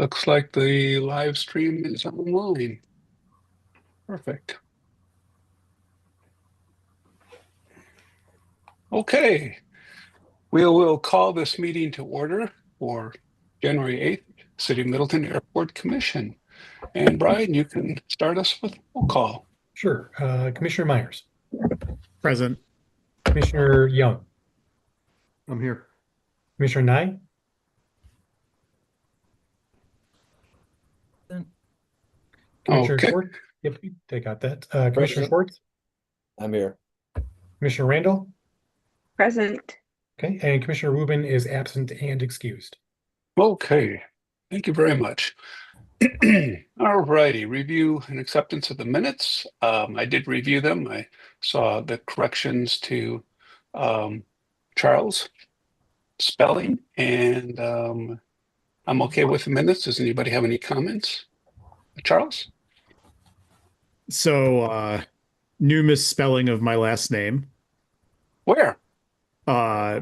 Looks like the live stream is online. Perfect. Okay, we will call this meeting to order for January 8th, City of Middleton Airport Commission. And Brian, you can start us with a roll call. Sure. Commissioner Myers, Present. Commissioner Young, I'm here. Commissioner Nye, Commissioner Okay, Schwartz. Yep, I got that. Commissioner Present. Schwartz, I'm here. Commissioner Randall. Present. Okay, and Commissioner Rubin is absent and excused. okay. Thank you very much. All righty, review and acceptance of the minutes. I did review them. I saw the corrections to Charles' spelling, and I'm okay with the minutes. Does anybody have any comments? Charles? So, new misspelling of my last name. Where? Uh,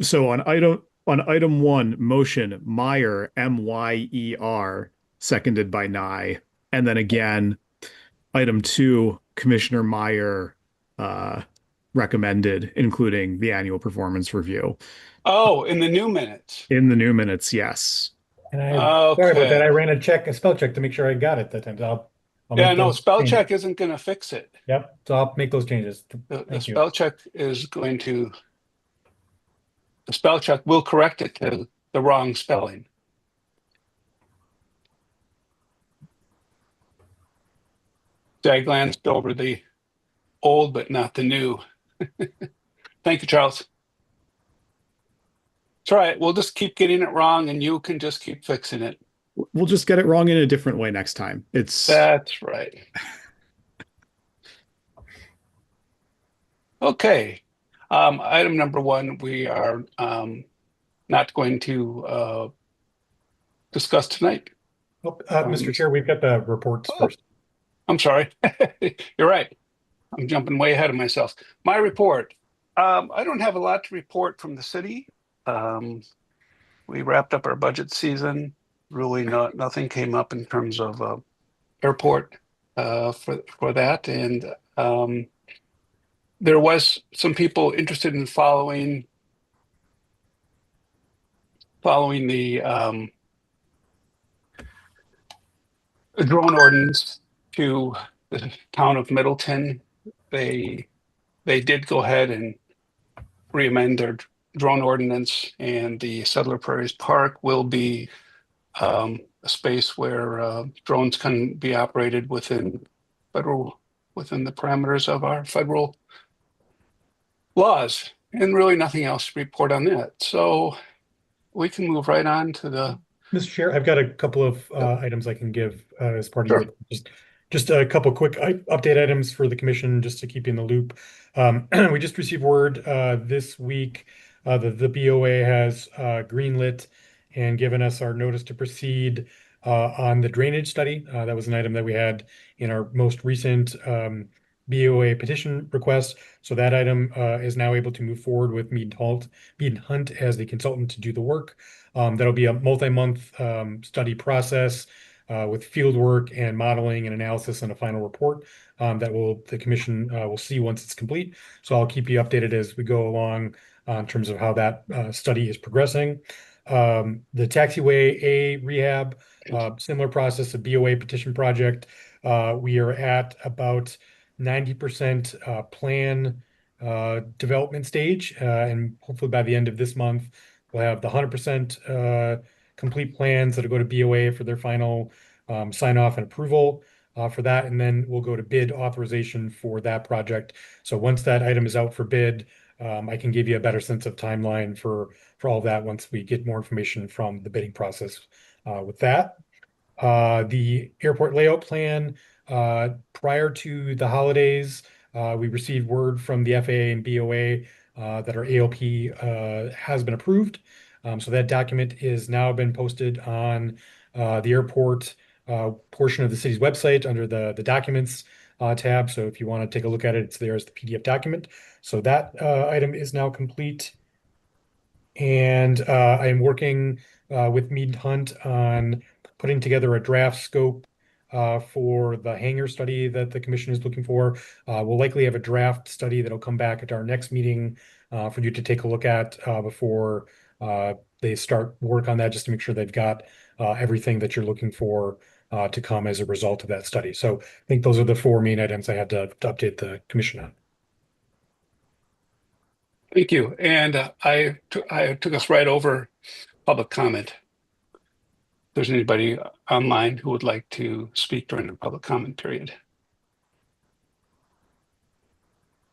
so on item one, motion Meyer, Myer, seconded by Nye, and then again, item two, Commissioner Meyer, recommended, including the annual performance review. Oh, in the new minutes. In the new minutes, yes. And sorry about that. I Okay. ran a spell check to make sure I got it that time. So I'll Yeah, make no, those spell changes. check isn't going to fix it. Yep. So I'll make those changes. The Thank you. spell check is going to, the spell check will correct it to the wrong spelling. So I glanced over the old but not the new. Thank you, Charles. It's all right. We'll just keep getting it wrong and you can just keep fixing it. We'll just get it wrong in a different way next time. It's That's right. Okay. Item number one, we are not going to discuss tonight. Oh, Mr. Chair, we've got the reports Oh. first. I'm sorry. You're right. I'm jumping way ahead of myself. My report. I don't have a lot to report from the city. We wrapped up our budget season. Really nothing came up in terms of airport for that. And there was some people interested in following the drone ordinance to the town of Middleton. They did go ahead and re-amend their drone ordinance, and the Settler Prairies Park will be a space where drones can be operated within the parameters of our federal laws, and really nothing else to report on that. So we can move right on to the. Mr. Chair, I've got a couple of items I can give as part of Sure. your, just a couple quick update items for the commission, just to keep you in the loop. We just received word this week that the BOA has greenlit and given us our notice to proceed on the drainage study. That was an item that we had in our most recent BOA petition request. So that item is now able to move forward with Mead and Hunt as the consultant to do the work. That'll be a multi-month study process with field work and modeling and analysis and a final report that the commission will see once it's complete. So I'll keep you updated as we go along in terms of how that study is progressing. The taxiway A rehab, similar process, a BOA petition project. We are at about 90% plan development stage, and hopefully by the end of this month, we'll have the 100% complete plans that'll go to BOA for their final sign off and approval for that, and then we'll go to bid authorization for that project. So once that item is out for bid, I can give you a better sense of timeline for all that once we get more information from the bidding process with that. The airport layout plan, prior to the holidays, we received word from the FAA and BOA that our ALP has been approved. So that document is now been posted on the airport portion of the city's website under the documents tab. So if you want to take a look at it, it's there as the PDF document. So that item is now complete. And I am working with Mead Hunt on putting together a draft scope for the hangar study that the commission is looking for. We'll likely have a draft study that'll come back at our next meeting for you to take a look at before they start work on that, just to make sure they've got everything that you're looking for to come as a result of that study. So I think those are the four main items I had to update the commission on. Thank you. And I took us right over public comment. If there's anybody online who would like to speak during the public comment period.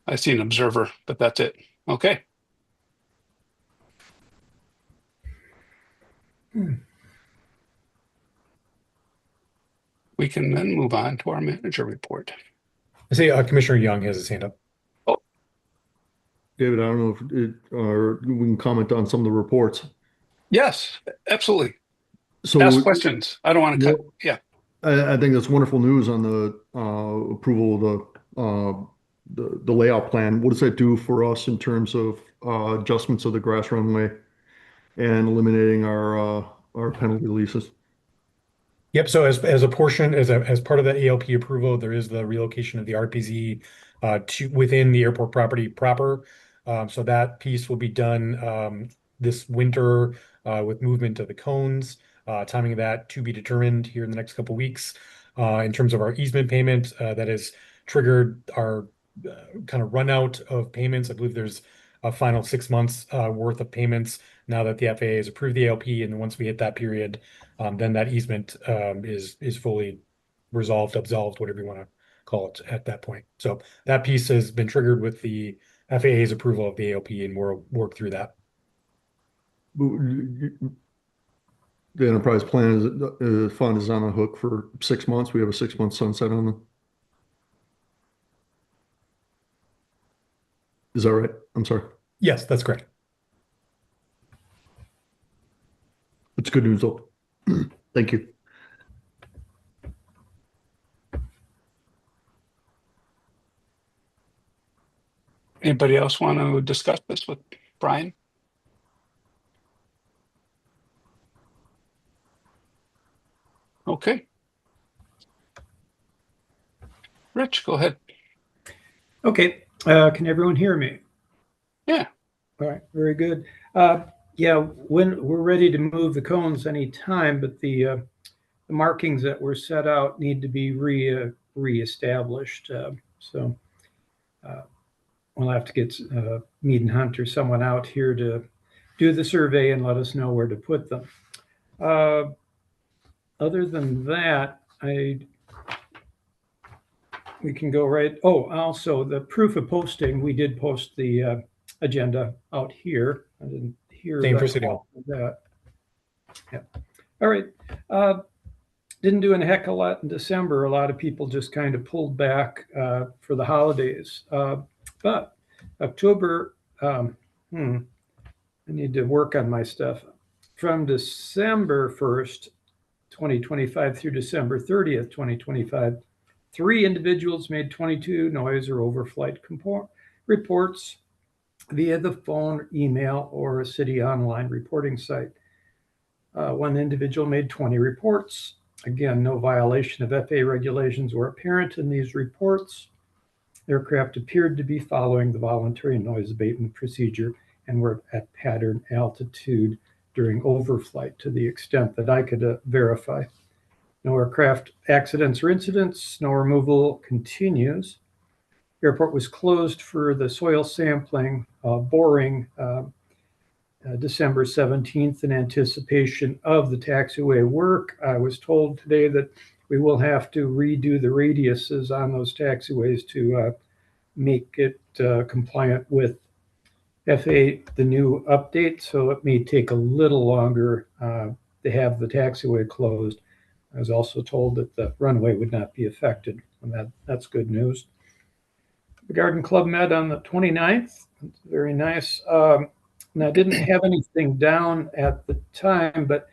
I see an observer, but that's it. Okay. We can then move on to our manager report. I see Commissioner Young has his hand up. David, I don't know if it, or we can comment on some of the reports. Yes, absolutely. So Ask questions. I don't want to cut. Yeah. I think that's wonderful news on the approval of the layout plan. What does that do for us in terms of adjustments of the grass runway and eliminating our penalty leases? Yep. So as a portion, as part of the ALP approval, there is the relocation of the RPZ to within the airport property proper. So that piece will be done this winter with movement of the cones. Timing of that to be determined here in the next couple weeks. In terms of our easement payment, that has triggered our kind of run out of payments. I believe there's a final 6 months worth of payments now that the FAA has approved the ALP, and once we hit that period, then that easement is fully resolved, absolved, whatever you want to call it at that point. So that piece has been triggered with the FAA's approval of the ALP, and we'll work through that. The enterprise plan fund is on the hook for 6 months. We have a 6 month sunset on them. Is that right? I'm sorry. Yes, that's correct. It's good news though. Thank you. Anybody else want to discuss this with Brian? Okay. Rich, go ahead. Okay, can everyone hear me? Yeah. All right, very good. Yeah, when we're ready to move the cones anytime, but the markings that were set out need to be reestablished. So we'll have to get Mead and Hunt or someone out here to do the survey and let us know where to put them. Other than that, we can go right. Oh, also the proof of posting. We did post the agenda out here. I didn't hear Same for City Hall. that. Yeah. All right. Didn't do a heck of a lot in December. A lot of people just kind of pulled back for the holidays. But October, I need to work on my stuff. From December 1st, 2025 through December 30th, 2025, 3 individuals made 22 noise or overflight reports via the phone, email, or a city online reporting site. 1 individual made 20 reports. Again, no violation of FAA regulations were apparent in these reports. Aircraft appeared to be following the voluntary noise abatement procedure and were at pattern altitude during overflight to the extent that I could verify. No aircraft accidents or incidents. Snow removal continues. Airport was closed for the soil sampling, boring December 17th in anticipation of the taxiway work. I was told today that we will have to redo the radiuses on those taxiways to make it compliant with FAA, the new update. So it may take a little longer to have the taxiway closed. I was also told that the runway would not be affected, and that's good news. The Garden Club met on the 29th. It's very nice. And I didn't have anything down at the time, but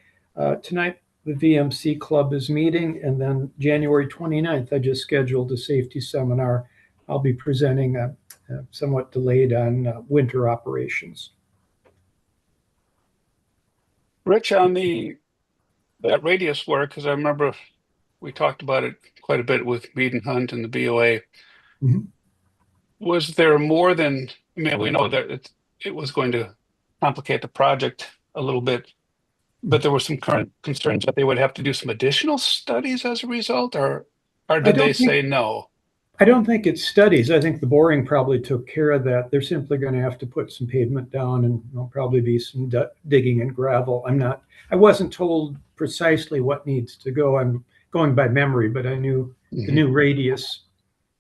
tonight the VMC Club is meeting, and then January 29th, I just scheduled a safety seminar. I'll be presenting somewhat delayed on winter operations. Rich, on that radius work, because I remember we talked about it quite a bit with Mead and Hunt and the BOA. Mhm. Was there more than, I mean, we know that it was going to complicate the project a little bit, but there were some current concerns that they would have to do some additional studies as a result, or I did they don't think say no? I don't think it's studies. I think the boring probably took care of that. They're simply going to have to put some pavement down, and there'll probably be some digging and gravel. I wasn't told precisely what needs to go. I'm going by memory, but I knew the Mhm. new radius.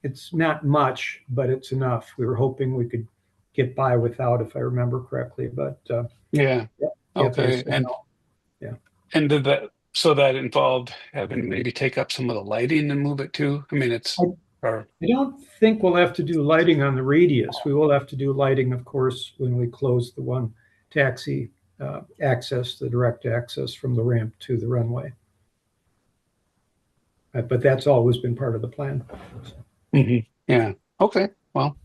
It's not much, but it's enough. We were hoping we could get by without, if I remember correctly, but Yeah. yeah, they Okay. said no. Yeah. And did that, so that involved having maybe take up some of the lighting and move it too? I mean, I, or, I don't think we'll have to do lighting on the radius. We will have to do lighting, of course, when we close the one taxi access, the direct access from the ramp to the runway. But that's always been part of the plan. Mhm. Yeah. Okay. Well,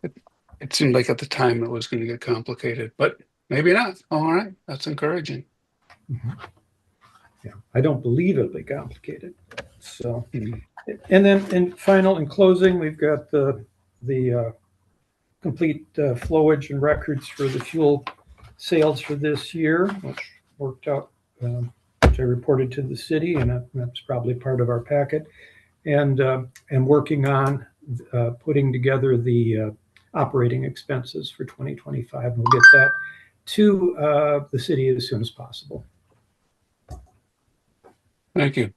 it, it seemed like at the time it was going to get complicated, but maybe not. All right. That's encouraging. Yeah, I don't believe it'll be complicated. So, Mhm. and then in closing, we've got the complete flowage and records for the fuel sales for this year, which worked out, which I reported to the city, and that's probably part of our packet. And working on putting together the operating expenses for 2025. And we'll get that to the city as soon as possible. Thank you.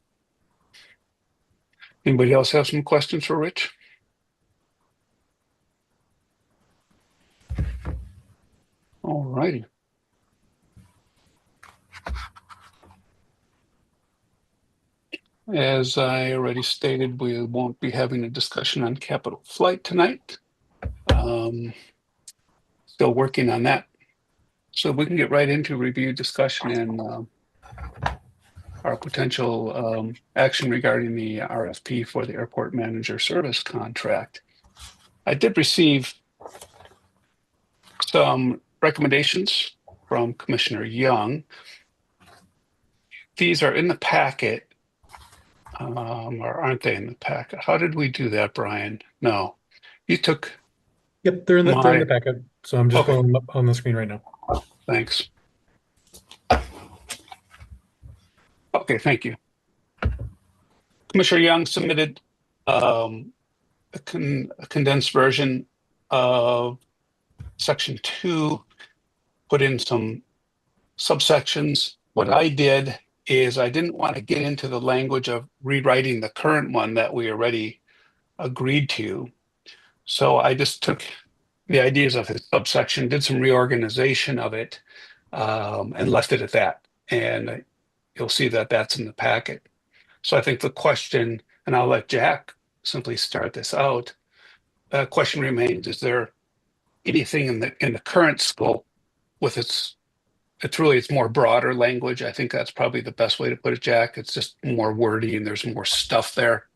Anybody else have some questions for Rich? All righty. As I already stated, we won't be having a discussion on capital flight tonight. Still working on that. So we can get right into review, discussion, and our potential action regarding the RFP for the airport manager service contract. I did receive some recommendations from Commissioner Young. These are in the packet. Or aren't they in the packet? How did we do that, Brian? No, you took Yep, they're in the my, packet. So I'm just okay, pulling them up on the screen right now. thanks. Okay, thank you. Commissioner Young submitted a condensed version of section 2, put in some subsections. What I did is I didn't want to get into the language of rewriting the current one that we already agreed to. So I just took the ideas of his subsection, did some reorganization of it, and left it at that. And you'll see that that's in the packet. So I think the question, and I'll let Jack simply start this out. Question remains: is there anything in the current scope with it's more broader language? I think that's probably the best way to put it, Jack. It's just more wordy and there's more stuff there.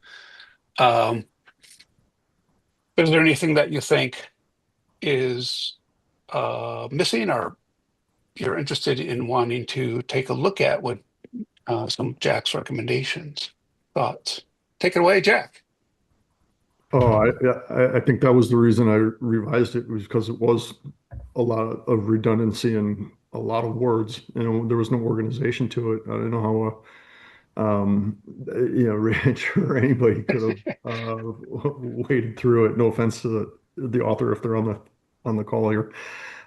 Is there anything that you think is missing, or you're interested in wanting to take a look at with some of Jack's recommendations? Thoughts? Take it away, Jack. Oh, I think that was the reason I revised it, was because it was a lot of redundancy and a lot of words. There was no organization to it. I don't know how, Rich or anybody could have waded through it. No offense to the author if they're on the call here.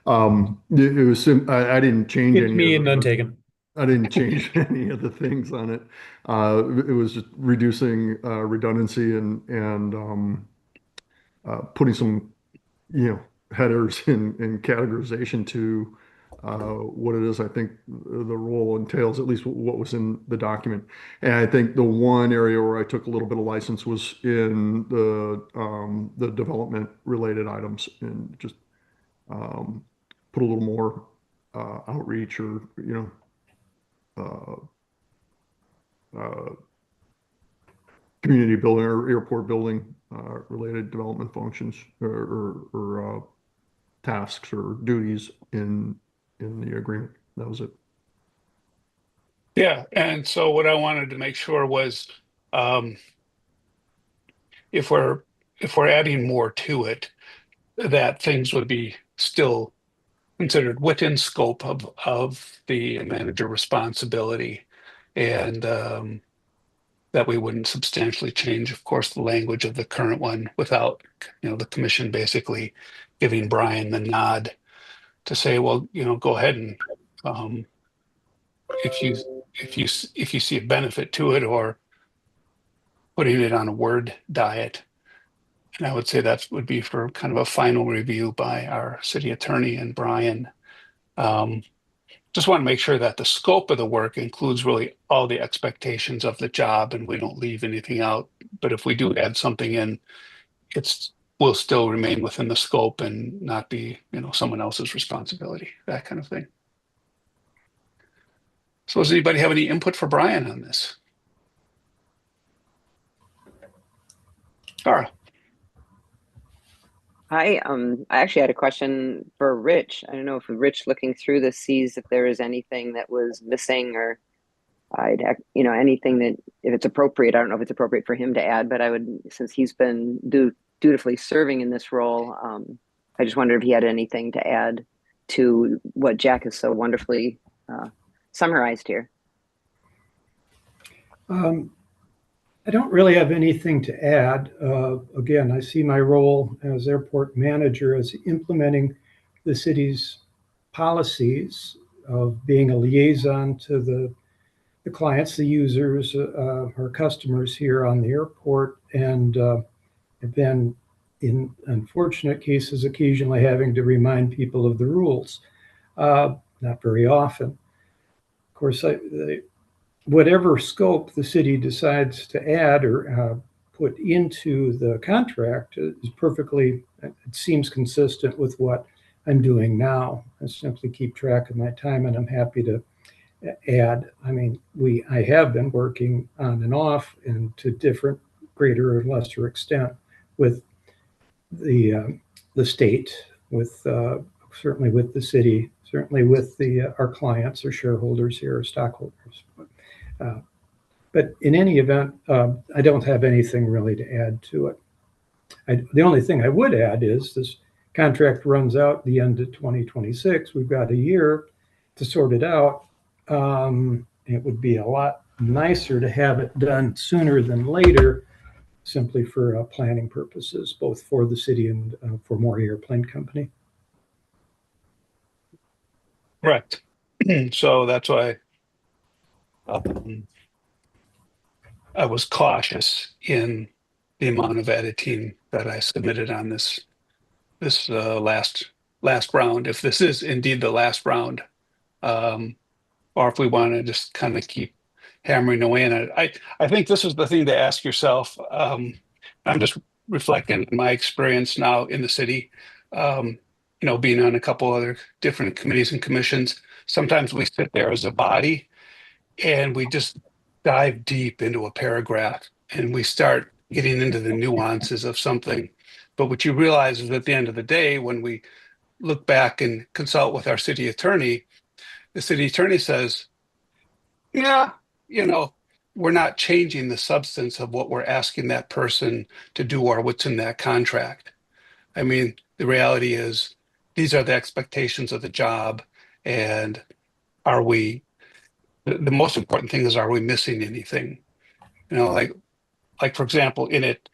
It was I didn't change It's any me of and none taken. I didn't change any of the things on it. It was just reducing redundancy and putting some, headers and categorization to what it is I think the role entails, at least what was in the document. And I think the one area where I took a little bit of license was in the development related items, and just put a little more outreach, or uh, uh, community building or airport building related development functions, or tasks or duties in the agreement. That was it. Yeah, and so what I wanted to make sure was um, if we're adding more to it, that things would be still considered within scope of the manager responsibility, and that we wouldn't substantially change, of course, the language of the current one without, the commission basically giving Brian the nod to say, well, go ahead and if you if you see a benefit to it or putting it on a word diet. And I would say that would be for kind of a final review by our city attorney and Brian. Um, just want to make sure that the scope of the work includes really all the expectations of the job and we don't leave anything out. But if we do add something in, it's will still remain within the scope and not be, someone else's responsibility, that kind of thing. So does anybody have any input for Brian on this? Tara. I actually had a question for Rich. I don't know if Rich looking through this sees if there is anything that was missing or anything that if it's appropriate. I don't know if it's appropriate for him to add, but I would, since he's been dutifully serving in this role, I just wondered if he had anything to add to what Jack has so wonderfully summarized here. I don't really have anything to add. Again, I see my role as airport manager as implementing the city's policies of being a liaison to the clients, the users, our customers here on the airport, and then in unfortunate cases, occasionally having to remind people of the rules. Not very often. Of course, whatever scope the city decides to add or put into the contract is perfectly, it seems consistent with what I'm doing now. I simply keep track of my time and I'm happy to add. I mean, I have been working on and off and to different greater or lesser extent with the state, with certainly with the city, certainly with our clients or shareholders here, or stockholders. But in any event, I don't have anything really to add to it. The only thing I would add is this contract runs out the end of 2026. We've got a year to sort it out. It would be a lot nicer to have it done sooner than later, simply for planning purposes, both for the city and for Maury Airplane Company. Correct. So that's why I was cautious in the amount of editing that I submitted on this last round. If this is indeed the last round, or if we want to just kind of keep hammering away on it, I think this is the thing to ask yourself. I'm just reflecting on my experience now in the city. Being on a couple other different committees and commissions. Sometimes we sit there as a body and we just dive deep into a paragraph and we start getting into the nuances of something. But what you realize is at the end of the day, when we look back and consult with our city attorney, the city attorney says, yeah, we're not changing the substance of what we're asking that person to do or what's in that contract. I mean, the reality is these are the expectations of the job. And the most important thing is, are we missing anything? Like for example, in it,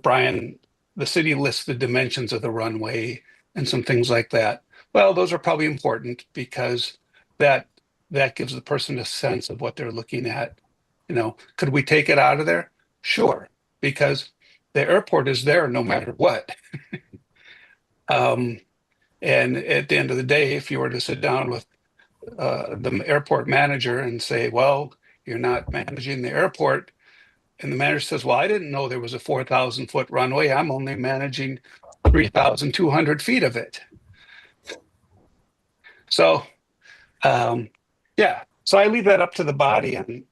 Brian, the city lists the dimensions of the runway and some things like that. Well, those are probably important because that gives the person a sense of what they're looking at. Could we take it out of there? Sure, because the airport is there no matter what. And at the end of the day, if you were to sit down with the airport manager and say, well, you're not managing the airport. And the manager says, well, I didn't know there was a 4,000-foot runway. I'm only managing 3,200 feet of it. So, yeah. So I leave that up to the body. And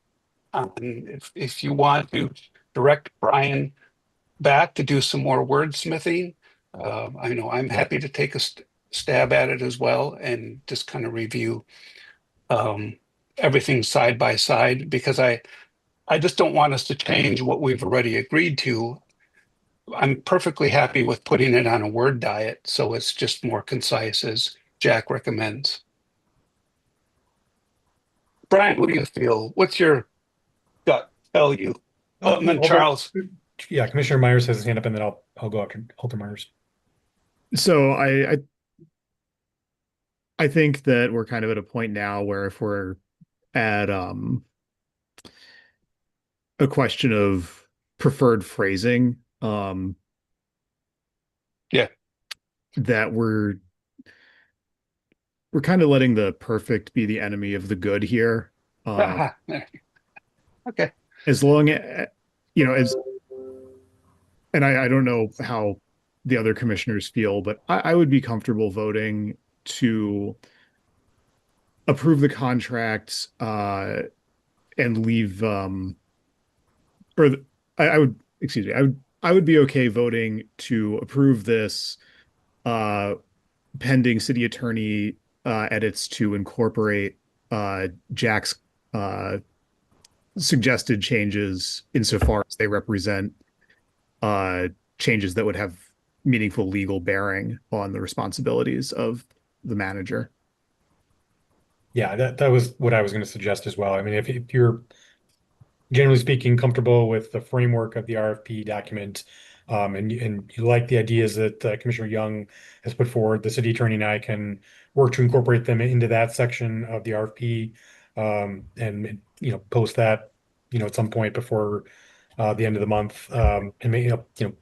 if you want to direct Brian back to do some more wordsmithing, I know I'm happy to take a stab at it as well and just kind of review um, everything side by side, because I just don't want us to change what we've already agreed to. I'm perfectly happy with putting it on a Word diet, so it's just more concise as Jack recommends. Brian, what do you feel? What's your gut tell you? Oh, and then Hold on. Charles. Yeah, Commissioner Myers has his hand up, and then I'll go after Alder Myers. So I think that we're kind of at a point now where if we're at a question of preferred phrasing, Yeah. that we're kind of letting the perfect be the enemy of the good here. Okay. As long as, as, and I don't know how the other commissioners feel, but I would be comfortable voting to approve the contract, and leave, or I would, excuse me, I would be okay voting to approve this, uh, pending city attorney, edits to incorporate, Jack's, uh, suggested changes insofar as they represent, uh, changes that would have meaningful legal bearing on the responsibilities of the manager. Yeah, that was what I was going to suggest as well. I mean, if you're generally speaking comfortable with the framework of the RFP document, and you like the ideas that Commissioner Young has put forward, the city attorney and I can work to incorporate them into that section of the RFP, and post that at some point before the end of the month. And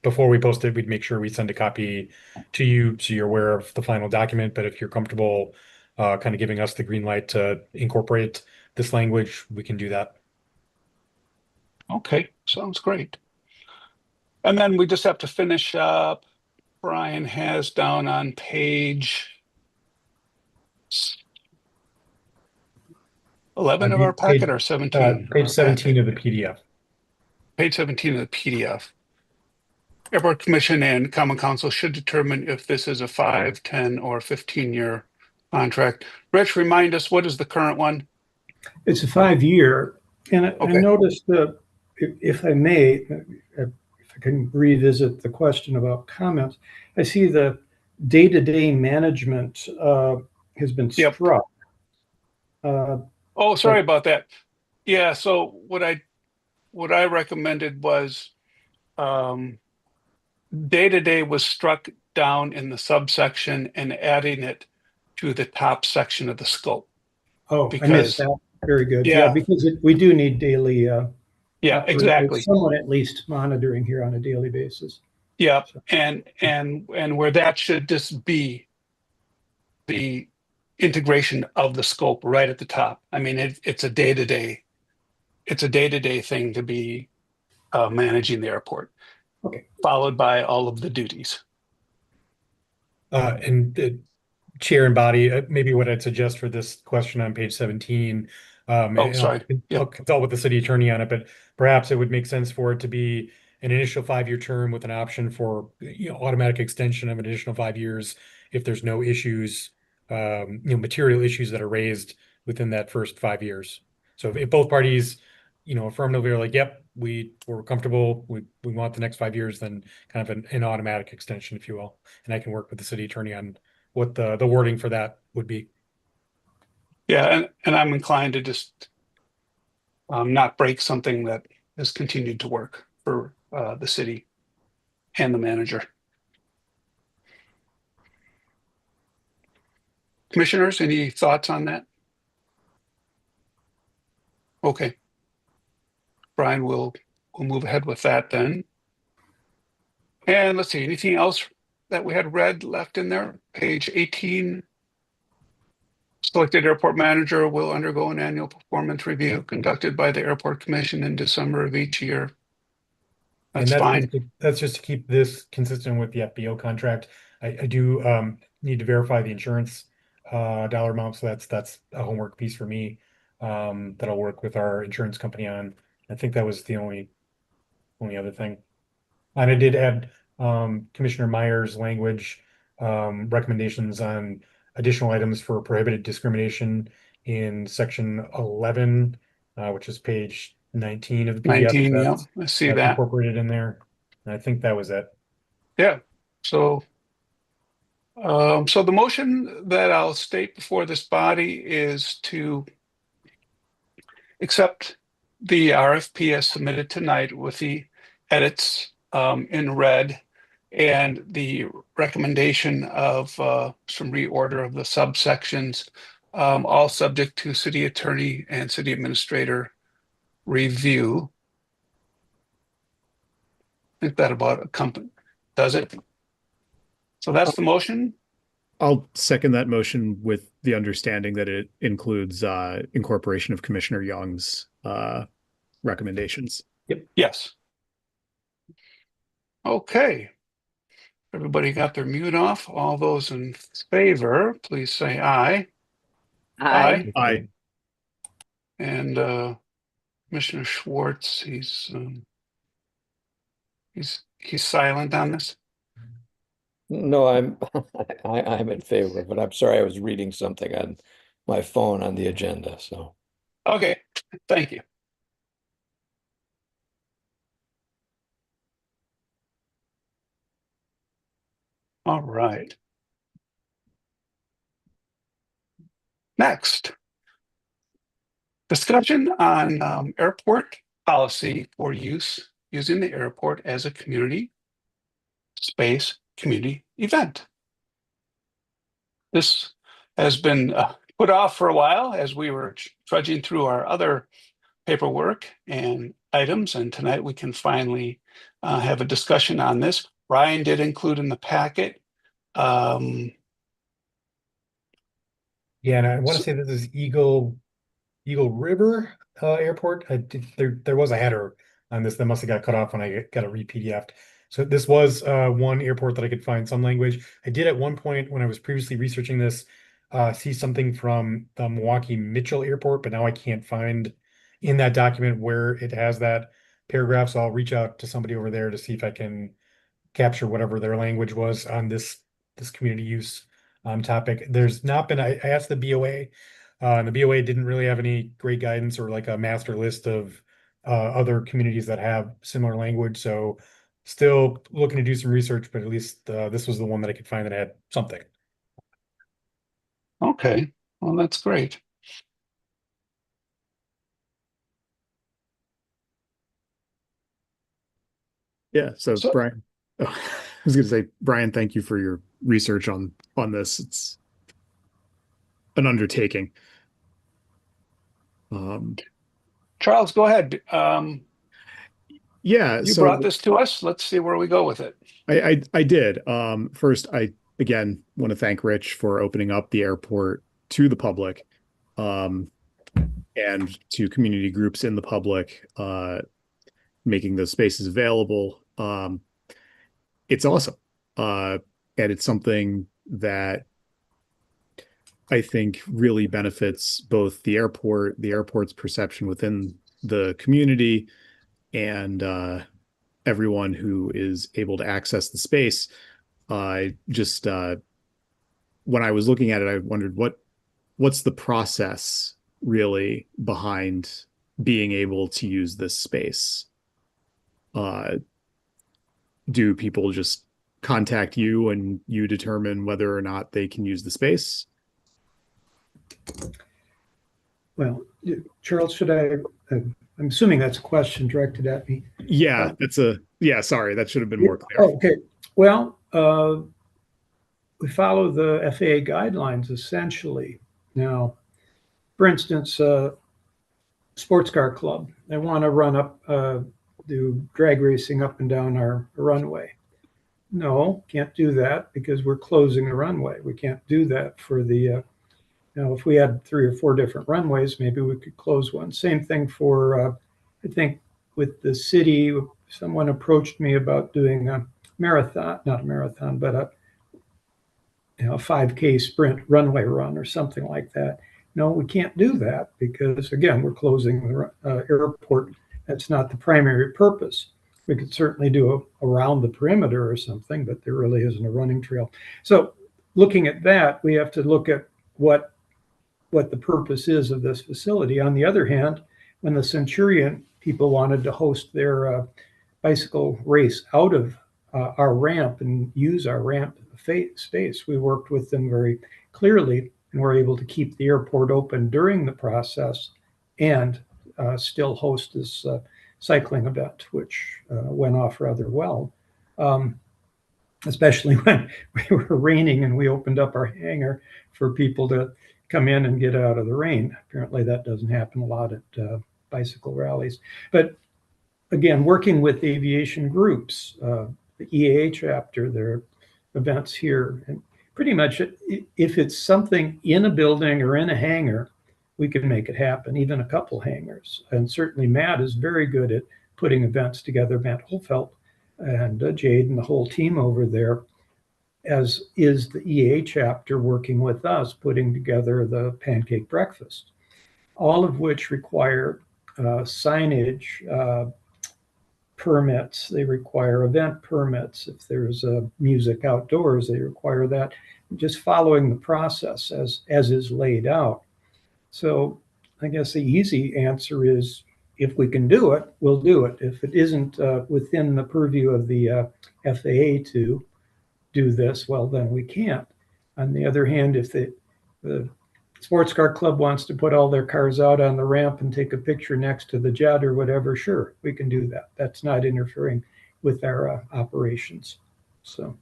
before we post it, we'd make sure we send a copy to you so you're aware of the final document. But if you're comfortable kind of giving us the green light to incorporate this language, we can do that. Okay. Sounds great. And then we just have to finish up. Brian has down on page 11 of our packet or 17? Page 17 of the PDF. Page 17 of the PDF. Airport Commission and Common Council should determine if this is a 5, 10, or 15-year contract. Rich, remind us, what is the current one? It's a 5-year, and I Okay. noticed that, if I may, if I can revisit the question about comments, I see the day-to-day management has been Yep. struck. Uh, Oh, sorry about that. Yeah, so what I recommended was day-to-day was struck down in the subsection and adding it to the top section of the scope. Oh, I Because missed that. Very good. yeah. Because we do need daily, Yeah, exactly. someone at least monitoring here on a daily basis. Yeah, So- and where that should just be the integration of the scope right at the top. I mean, it's a day-to-day thing to be managing the airport, Okay. followed by all of the duties. And chair and body, maybe what I'd suggest for this question on page 17, Oh, sorry. I'll Yep. consult with the city attorney on it, but perhaps it would make sense for it to be an initial 5-year term with an option for automatic extension of an additional 5 years if there's no issues, material issues that are raised within that first 5 years. So if both parties, affirmatively are like, yep, we're comfortable, we want the next 5 years, then kind of an automatic extension, if you will. And I can work with the city attorney on what the wording for that would be. Yeah, and I'm inclined to just not break something that has continued to work for the city and the manager. Commissioners, any thoughts on that? Okay. Brian, we'll move ahead with that then. And let's see, anything else that we had read left in there? Page 18. Selected airport manager will undergo an annual performance review conducted by the Airport Commission in December of each year. That's fine. That's just to keep this consistent with the FBO contract. I do need to verify the insurance dollar amount, so that's a homework piece for me that I'll work with our insurance company on. I think that was the only other thing. And I did add Commissioner Myers' language recommendations on additional items for prohibited discrimination in section 11, which is page 19 of the PDF. 19, yeah, That's, I see that's that. incorporated in there. And I think that was it. Yeah, so so the motion that I'll state before this body is to accept the RFP as submitted tonight with the edits in red and the recommendation of some reorder of the subsections, all subject to city attorney and city administrator review. I think that about does it. So that's the motion. I'll second that motion with the understanding that it includes incorporation of Commissioner Young's recommendations. Yes. Okay. Everybody got their mute off. All those in favor, please say aye. Aye. Aye. And Commissioner Schwartz, he's silent on this. No, I'm in favor of it. I'm sorry, I was reading something on my phone on the agenda, so. Okay, thank you. All right. Next, discussion on airport policy for using the airport as a community space community event. This has been put off for a while as we were trudging through our other paperwork and items, and tonight we can finally have a discussion on this. Brian did include in the packet. Yeah, and I want to say this is Eagle River Airport. There was a header on this that must have got cut off when I got a re-PDF'd. So this was one airport that I could find some language. I did at one point when I was previously researching this see something from the Milwaukee Mitchell Airport, but now I can't find in that document where it has that paragraph. So I'll reach out to somebody over there to see if I can capture whatever their language was on this community use topic. There's not been, I asked the BOA, and the BOA didn't really have any great guidance or like a master list of other communities that have similar language. So still looking to do some research, but at least this was the one that I could find that had something. Okay, well, that's great. Yeah. So Brian, I was going to say, Brian, thank you for your research on this. It's an undertaking. Charles, go ahead. Yeah. You brought this to us. Let's see where we go with it. I did. First, I again want to thank Rich for opening up the airport to the public, and to community groups in the public, making those spaces available. It's awesome. And it's something that I think really benefits both the airport's perception within the community, and everyone who is able to access the space. Just when I was looking at it, I wondered what's the process really behind being able to use this space. Do people just contact you and you determine whether or not they can use the space? Well, Charles, should I'm assuming that's a question directed at me. Yeah, sorry, that should have been more clear. Oh, okay. Well, we follow the FAA guidelines essentially. Now, for instance, sports car club, they want to run up, do drag racing up and down our runway. No, can't do that because we're closing the runway. We can't do that for the, if we had 3 or 4 different runways, maybe we could close one. Same thing for, I think with the city, someone approached me about doing a marathon, not a marathon, but a 5K sprint runway run or something like that. No, we can't do that because, again, we're closing the airport. That's not the primary purpose. We could certainly do around the perimeter or something, but there really isn't a running trail. So looking at that, we have to look at what what the purpose is of this facility. On the other hand, when the Centurion people wanted to host their bicycle race out of our ramp and use our ramp space, we worked with them very clearly and were able to keep the airport open during the process and still host this cycling event, which went off rather well. Especially when we were raining and we opened up our hangar for people to come in and get out of the rain. Apparently that doesn't happen a lot at bicycle rallies. But again, working with aviation groups, the EAA chapter, their events here, and pretty much if it's something in a building or in a hangar, we can make it happen, even a couple hangars. And certainly Matt is very good at putting events together, Matt Holfeld and Jade and the whole team over there, as is the EA chapter working with us, putting together the pancake breakfast, all of which require signage, permits. They require event permits. If there's music outdoors, they require that. Just following the process as is laid out. So I guess the easy answer is, if we can do it, we'll do it. If it isn't within the purview of the FAA to do this, well, then we can't. On the other hand, if the sports car club wants to put all their cars out on the ramp and take a picture next to the jet or whatever, sure, we can do that. That's not interfering with our operations. So,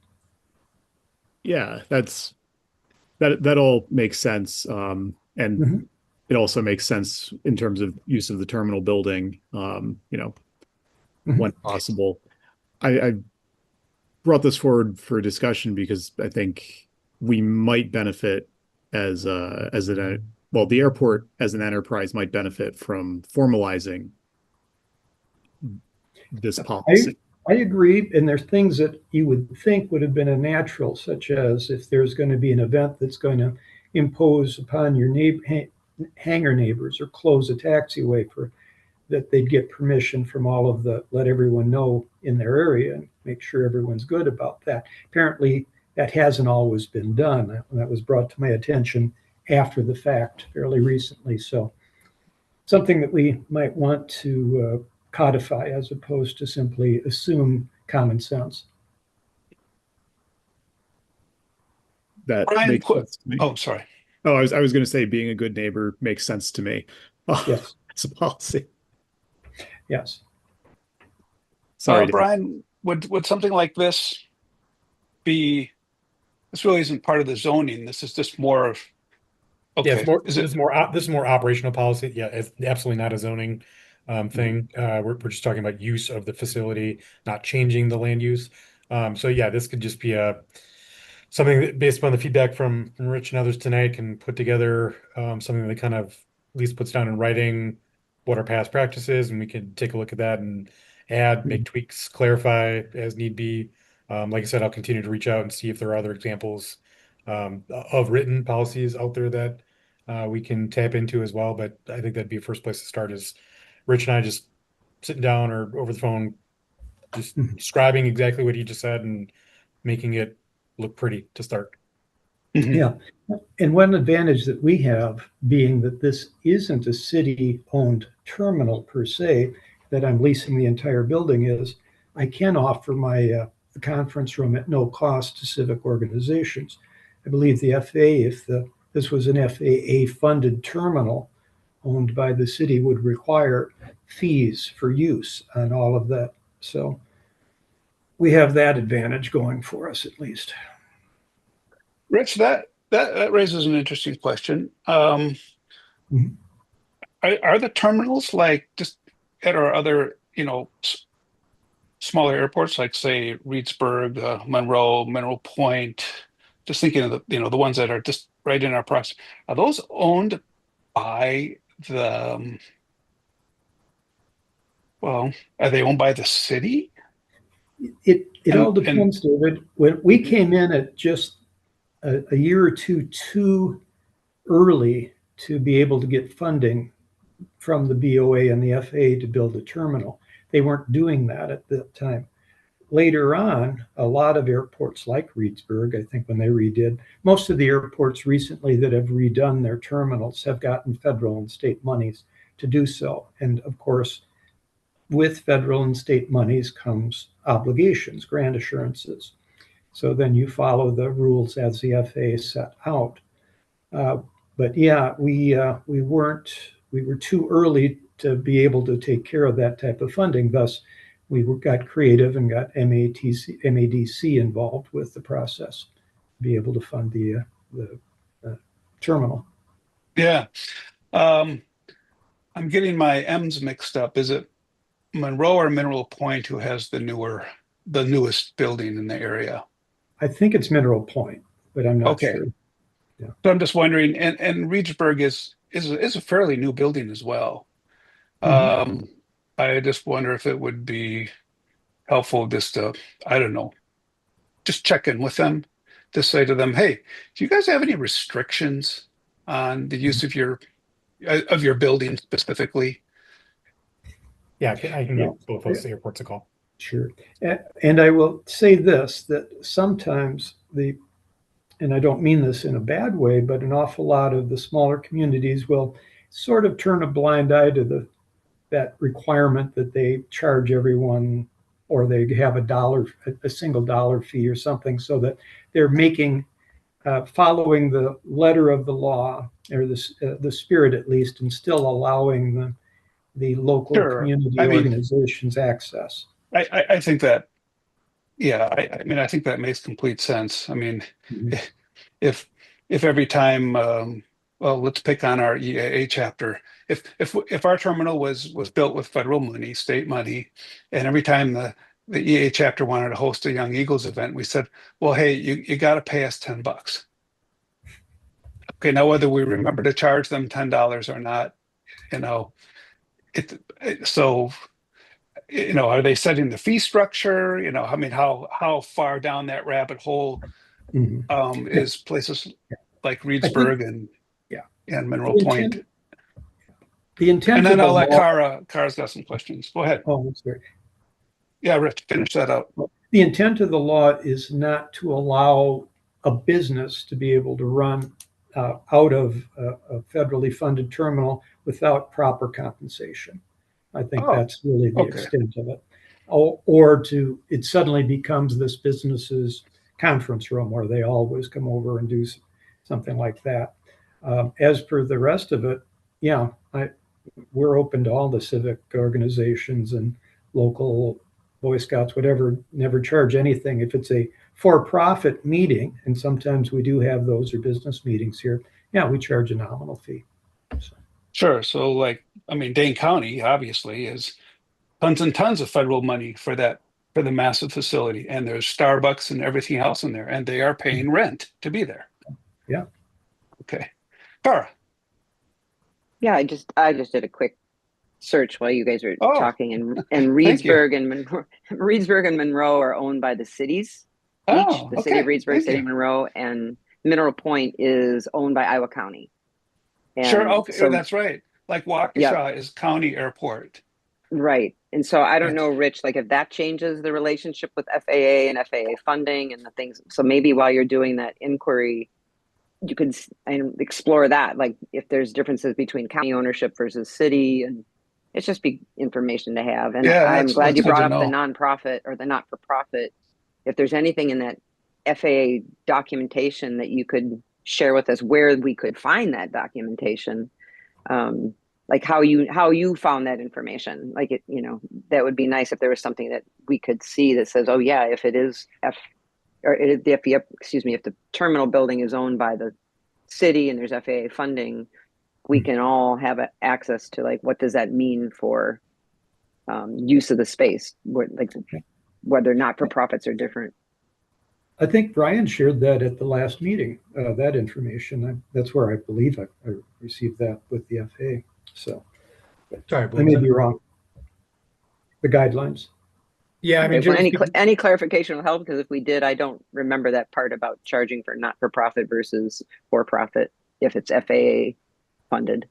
Yeah, that all makes sense. And it also makes sense in terms of use of the terminal building, when possible. I brought this forward for discussion because I think we might benefit the airport as an enterprise might benefit from formalizing this policy. I agree. And there's things that you would think would have been a natural, such as if there's going to be an event that's going to impose upon your hangar neighbors or close a taxiway, for that they'd get permission from all of let everyone know in their area and make sure everyone's good about that. Apparently that hasn't always been done. That was brought to my attention after the fact fairly recently. So something that we might want to codify as opposed to simply assume common sense. That Brian, makes sense to me. oh, sorry. Oh, I was going to say being a good neighbor makes sense to me. Yes. It's a policy. Yes. Sorry, Brian, would something like this be? This really isn't part of the zoning. This is just more of. Okay. Yeah, this is more operational policy. Yeah, it's absolutely not a zoning thing. We're just talking about use of the facility, not changing the land use. So yeah, this could just be something that, based upon the feedback from Rich and others tonight, can put together something that kind of at least puts down in writing what our past practice is, and we can take a look at that and add, make tweaks, clarify as need be. Like I said, I'll continue to reach out and see if there are other examples of written policies out there that we can tap into as well. But I think that'd be a first place to start, is Rich and I just sitting down or over the phone, just describing exactly what he just said and making it look pretty to start. Yeah. And one advantage that we have, being that this isn't a city-owned terminal per se, that I'm leasing the entire building, is I can offer my conference room at no cost to civic organizations. I believe the FAA, if this was an FAA-funded terminal owned by the city, would require fees for use on all of that. So we have that advantage going for us, at least. Rich, that raises an interesting question. Are the terminals like just at our other, smaller airports, like say Reedsburg, Monroe, Mineral Point? Just thinking of the ones that are just right in our proximity. Are those owned by the? Well, are they owned by the city? It all depends, David. When we came in at just a year or two too early to be able to get funding from the BOA and the FAA to build a terminal. They weren't doing that at that time. later on, a lot of airports like Reedsburg, I think when they redid, most of the airports recently that have redone their terminals have gotten federal and state monies to do so. And of course, with federal and state monies comes obligations, grant assurances. So then you follow the rules as the FAA set out. But yeah, we were too early to be able to take care of that type of funding. Thus, got creative and got MADC involved with the process to be able to fund the terminal. Yeah. I'm getting my M's mixed up. Is it Monroe or Mineral Point who has the newest building in the area? I think it's Mineral Point, but I'm not Okay. sure. Yeah. So I'm just wondering, and Reedsburg is a fairly new building as well. I just wonder if it would be helpful just to, I don't know, just check in with them to say to them, hey, do you guys have any restrictions on the use of your building specifically? Yeah, I can Yeah. give both those airports a call. Sure. And I will say this, that sometimes and I don't mean this in a bad way, but an awful lot of the smaller communities will sort of turn a blind eye to that requirement that they charge everyone, or they have a single dollar fee or something, so that they're following the letter of the law, or the spirit at least, and still allowing the local Sure. community I mean, organizations access. I think that, yeah, I mean, I think that makes complete sense. I mean, if every time, well, let's pick on our EAA chapter. If our terminal was built with federal money, state money, and every time the EAA chapter wanted to host a Young Eagles event, we said, well, hey, you got to pay us $10. Okay, now whether we remember to charge them $10 or not, so. Are they setting the fee structure? I mean, how far down that rabbit hole is places like Reedsburg and Mineral Point? The intent And then of the I'll let law. Kara's got some questions. Go ahead. Oh, that's great. Yeah, Rich, finish that out. The intent of the law is not to allow a business to be able to run out of a federally funded terminal without proper compensation. I think that's really the extent of it. Or it suddenly becomes this business's conference room where they always come over and do something like that. As per the rest of it, yeah, we're open to all the civic organizations and local Boy Scouts, whatever, never charge anything. If it's a for-profit meeting, and sometimes we do have those, or business meetings here, yeah, we charge a nominal fee. So. Sure. So Dane County obviously is tons and tons of federal money for the massive facility, and there's Starbucks and everything else in there, and they are paying rent to be there. Yeah. Okay. Kara. Yeah, I just did a quick search while you guys were talking, and Reedsburg and Monroe are owned by the cities. The city of Reedsburg, city of Monroe, and Mineral Point is owned by Iowa County. And sure. Okay. so, that's right. Like Waukesha is county airport. Right. And so I don't know, Rich, like if that changes the relationship with FAA and FAA funding and the things. So maybe while you're doing that inquiry, you could explore that, like if there's differences between county ownership versus city, and it's just be information to have. And I'm glad you brought up the nonprofit or the not-for-profit. If there's anything in that FAA documentation that you could share with us, where we could find that documentation, like how you found that information, like that would be nice if there was something that we could see that says, oh yeah, if it is if the terminal building is owned by the city and there's FAA funding, we can all have access to like, what does that mean for use of the space, whether not-for-profits are different. I think Brian shared that at the last meeting, that information. That's where I believe I received that with the FAA. So sorry, I may be wrong. The guidelines. Yeah, I mean, any clarification will help, because if we did, I don't remember that part about charging for not-for-profit versus for-profit if it's FAA funded.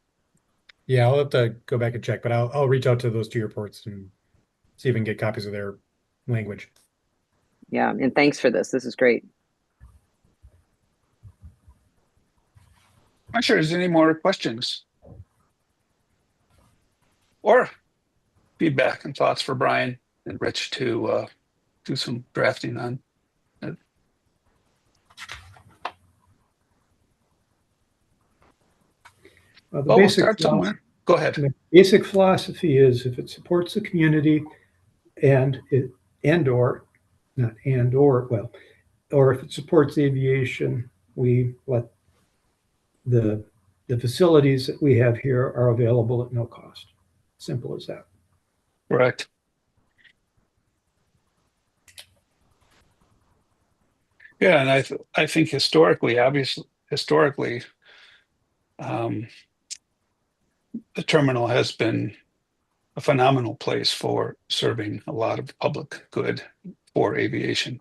Yeah, I'll have to go back and check, but I'll reach out to those two airports and see if we can get copies of their language. Yeah, and thanks for this. This is great. I'm not sure there's any more questions or feedback and thoughts for Brian and Rich to do some drafting on. The Well, we'll basic start somewhere. Go ahead. the basic philosophy is if it supports the community and or not and or if it supports aviation, we let the facilities that we have here are available at no cost. Simple as that. Correct. Yeah, and I think historically, um, the terminal has been a phenomenal place for serving a lot of public good for aviation.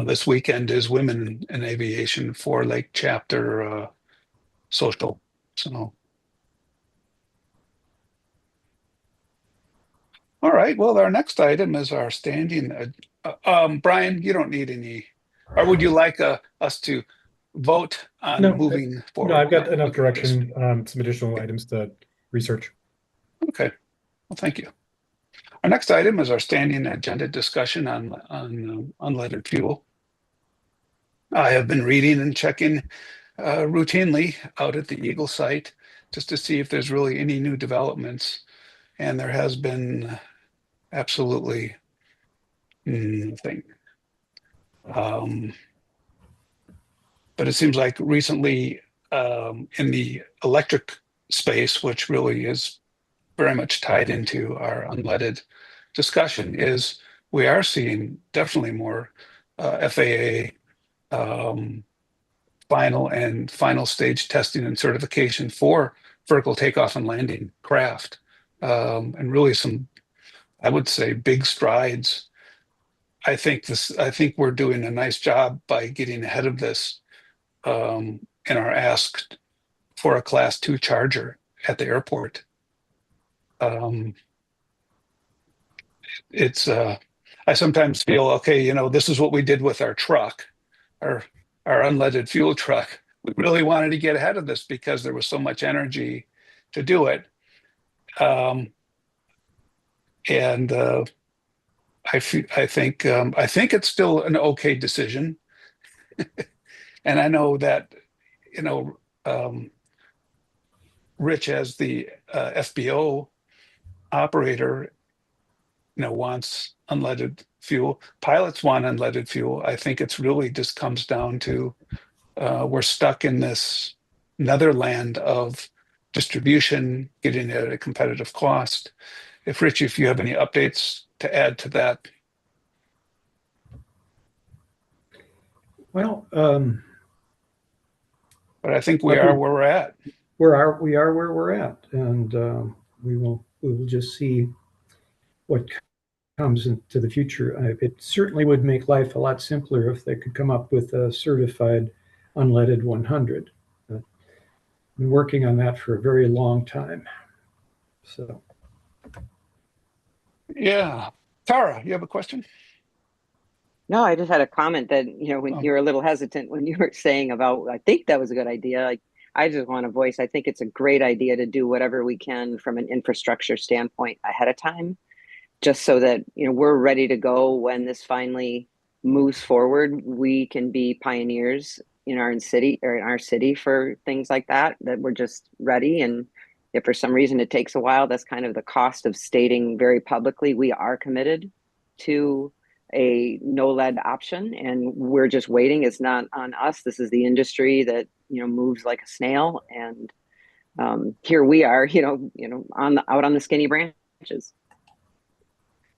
This weekend is Women in Aviation for Lake Chapter Social. So, all right. Well, our next item is our standing. Brian, you don't need any, or would you like us to vote on No, moving forward? No, I've got enough Okay, direction, some additional items to research. okay. Well, thank you. Our next item is our standing agenda discussion on unleaded fuel. I have been reading and checking routinely out at the Eagle site just to see if there's really any new developments, and there has been absolutely nothing. But it seems like recently in the electric space, which really is very much tied into our unleaded discussion, is we are seeing definitely more FAA final stage testing and certification for vertical takeoff and landing craft, and really some, I would say, big strides. I think we're doing a nice job by getting ahead of this in our ask for a Class 2 charger at the airport. It's I sometimes feel, okay, this is what we did with our truck, our unleaded fuel truck. We really wanted to get ahead of this because there was so much energy to do it. And I think it's still an okay decision. And I know that, um, Rich, as the FBO operator, wants unleaded fuel. Pilots want unleaded fuel. I think it's really just comes down to we're stuck in this netherland of distribution, getting it at a competitive cost. If you have any updates to add to that. Well, But I think we are where we're at. we are where we're at, and we will just see what comes into the future. It certainly would make life a lot simpler if they could come up with a certified unleaded 100. I've been working on that for a very long time. So, Yeah. Tara, you have a question? No, I just had a comment that, when you're a little hesitant when you were saying about, I think that was a good idea. Like, I just want to voice, I think it's a great idea to do whatever we can from an infrastructure standpoint ahead of time, just so that, we're ready to go when this finally moves forward. We can be pioneers in our city for things like that we're just ready. And if for some reason it takes a while, that's kind of the cost of stating very publicly we are committed to a no lead option, and we're just waiting. It's not on us. This is the industry that moves like a snail, and here we are, out on the skinny branches.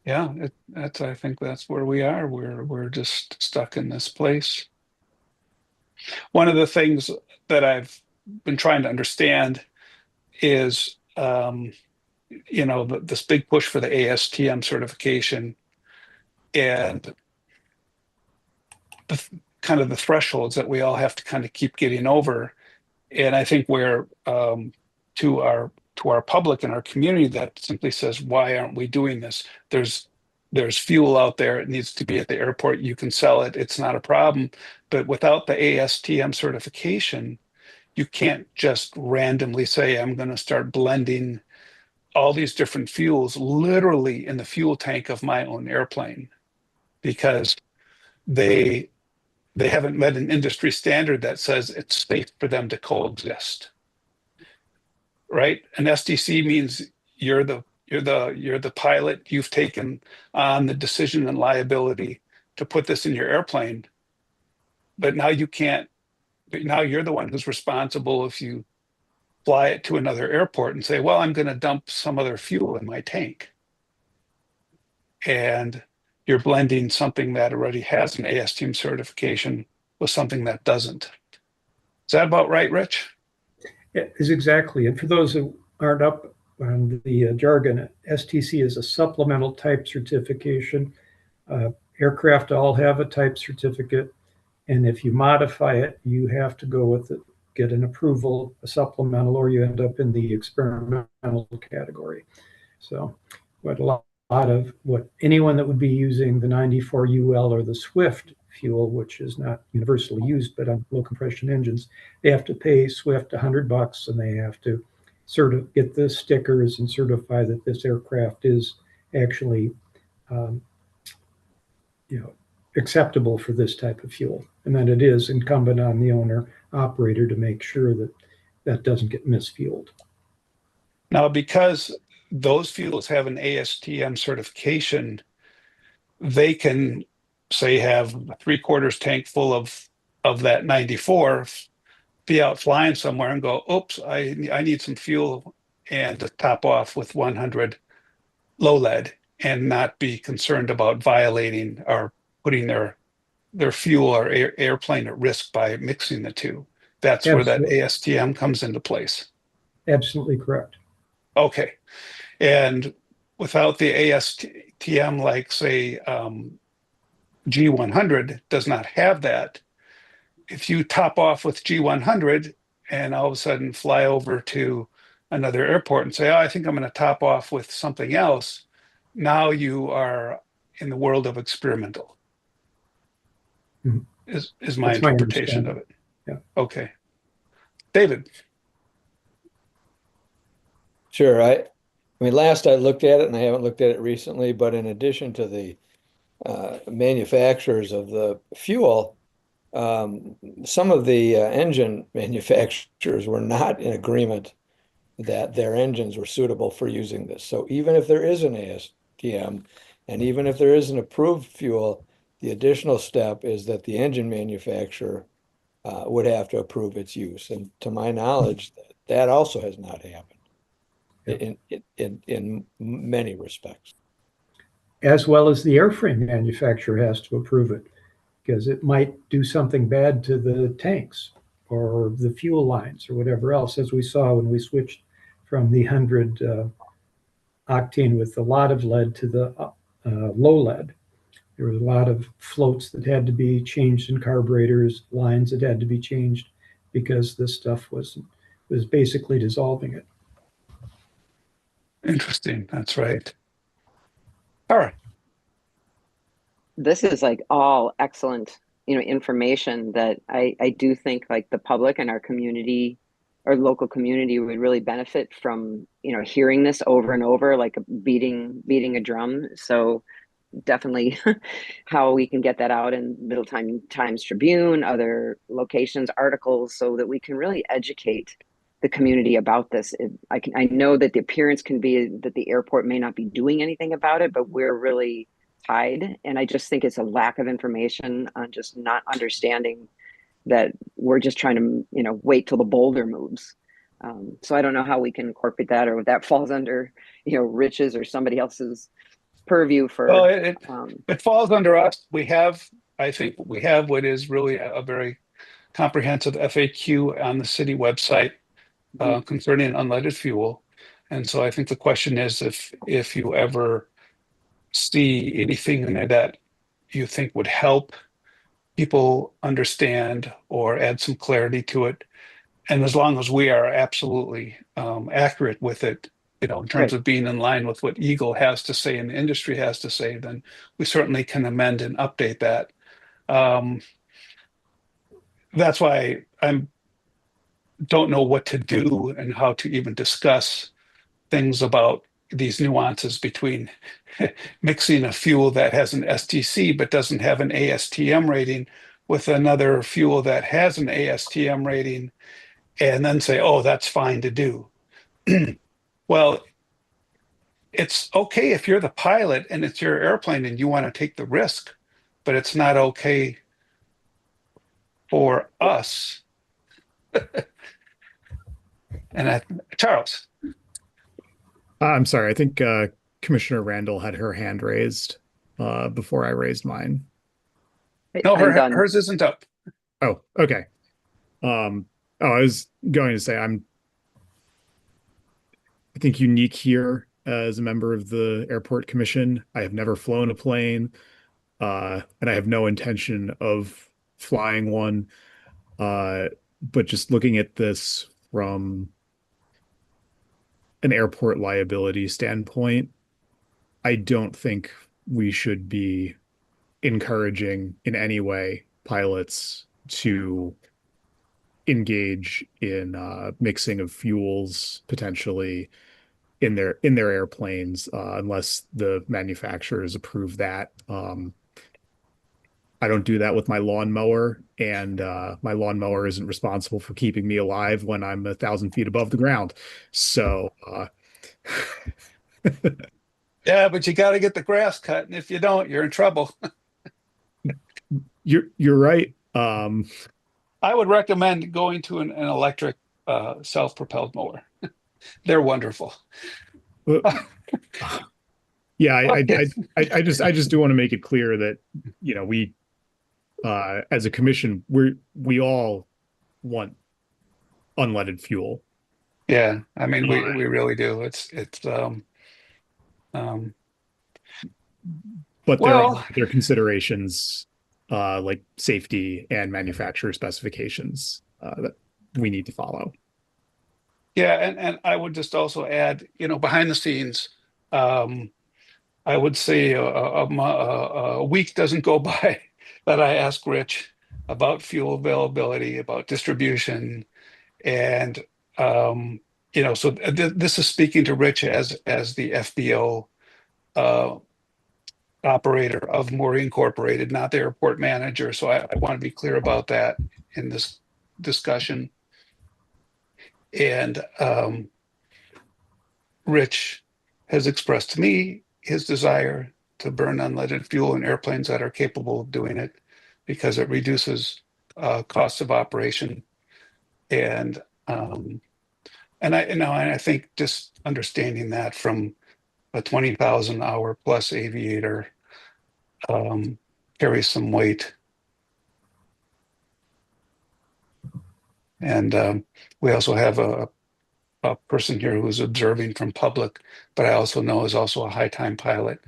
Yeah, I think that's where we are. We're just stuck in this place. One of the things that I've been trying to understand is, this big push for the ASTM certification and kind of the thresholds that we all have to kind of keep getting over. And I think we're to our public and our community that simply says, why aren't we doing this? There's there's fuel out there. It needs to be at the airport. You can sell it. It's not a problem. But without the ASTM certification, you can't just randomly say, I'm going to start blending all these different fuels literally in the fuel tank of my own airplane, because they haven't met an industry standard that says it's safe for them to coexist. Right? An STC means you're the pilot. You've taken on the decision and liability to put this in your airplane, but now you can't. Now you're the one who's responsible if you fly it to another airport and say, "Well, I'm going to dump some other fuel in my tank," and you're blending something that already has an ASTM certification with something that doesn't. Is that about right, Rich? It is exactly. And for those who aren't up on the jargon, STC is a supplemental type certification. Aircraft all have a type certificate. And if you modify it, you have to go with it, get an approval, a supplemental, or you end up in the experimental category. So what a lot of what anyone that would be using the 94UL or the Swift fuel, which is not universally used, but on low compression engines, they have to pay Swift $100, and they have to get the stickers and certify that this aircraft is actually, acceptable for this type of fuel, and then it is incumbent on the owner operator to make sure that that doesn't get misfueled. Now, because those fuels have an ASTM certification, they can say have a 3/4 tank full of that 94, be out flying somewhere and go, oops, I need some fuel, and to top off with 100 low lead, and not be concerned about violating or putting their fuel or airplane at risk by mixing the two. That's where that ASTM comes into place. Absolutely correct. Okay. And without the ASTM, like say G100 does not have that. If you top off with G100 and all of a sudden fly over to another airport and say, oh, I think I'm going to top off with something else, now you are in the world of experimental. Mhm. Is my That's my interpretation of it. Yeah. Okay. David. Sure. I mean, last I looked at it, and I haven't looked at it recently, but in addition to the manufacturers of the fuel, some of the engine manufacturers were not in agreement that their engines were suitable for using this. So even if there is an ASTM, and even if there is an approved fuel, the additional step is that the engine manufacturer would have to approve its use. And to my knowledge, that also has not happened in many respects. As well as the airframe manufacturer has to approve it, because it might do something bad to the tanks or the fuel lines or whatever else, as we saw when we switched from the 100 octane with a lot of lead to the low lead. There was a lot of floats that had to be changed in carburetors, lines that had to be changed because this stuff was basically dissolving it. Interesting. That's right. All right. This is like all excellent, information that I do think like the public and our community or local community would really benefit from, hearing this over and over, like beating a drum. So definitely how we can get that out in Middleton Times Tribune, other locations, articles, so that we can really educate the community about this. I know that the appearance can be that the airport may not be doing anything about it, but we're really tied. And I just think it's a lack of information on just not understanding that we're just trying to, wait till the boulder moves. So I don't know how we can incorporate that, or if that falls under, Rich's or somebody else's purview for. Well, it falls under us. I think we have what is really a very comprehensive FAQ on the city website concerning unleaded fuel. And so I think the question is, if you ever see anything in there that you think would help people understand or add some clarity to it, and as long as we are absolutely accurate with it, in terms Right. of being in line with what Eagle has to say and the industry has to say, then we certainly can amend and update that. That's why I don't know what to do and how to even discuss things about these nuances between mixing a fuel that has an STC but doesn't have an ASTM rating with another fuel that has an ASTM rating, and then say, oh, that's fine to do. Well, it's okay if you're the pilot and it's your airplane and you want to take the risk, but it's not okay for us. And Charles. I'm sorry. I think Commissioner Randall had her hand raised before I raised mine. No, I'm done. hers isn't up. Oh, okay. I was going to say I think unique here as a member of the Airport Commission. I have never flown a plane, and I have no intention of flying one. But just looking at this from an airport liability standpoint, I don't think we should be encouraging in any way pilots to engage in mixing of fuels potentially in their airplanes unless the manufacturers approve that. I don't do that with my lawnmower, and my lawnmower isn't responsible for keeping me alive when I'm 1,000 feet above the ground. So, Yeah, but you got to get the grass cut, and if you don't, you're in trouble. you're right. I would recommend going to an electric self-propelled mower. They're wonderful. Yeah, Okay. I just do want to make it clear that we as a commission we all want unleaded fuel. Yeah, I mean we really do. It's But well, there are considerations like safety and manufacturer specifications that we need to follow. yeah, and I would just also add, behind the scenes, I would say a week doesn't go by that I ask Rich about fuel availability, about distribution, and so this is speaking to Rich as the FBO operator of Maury Incorporated, not the airport manager. So I want to be clear about that in this discussion. And Rich has expressed to me his desire to burn unleaded fuel in airplanes that are capable of doing it because it reduces costs of operation. And I think just understanding that from a 20,000 hour plus aviator carries some weight. And we also have a person here who's observing from public, but I also know is also a high time pilot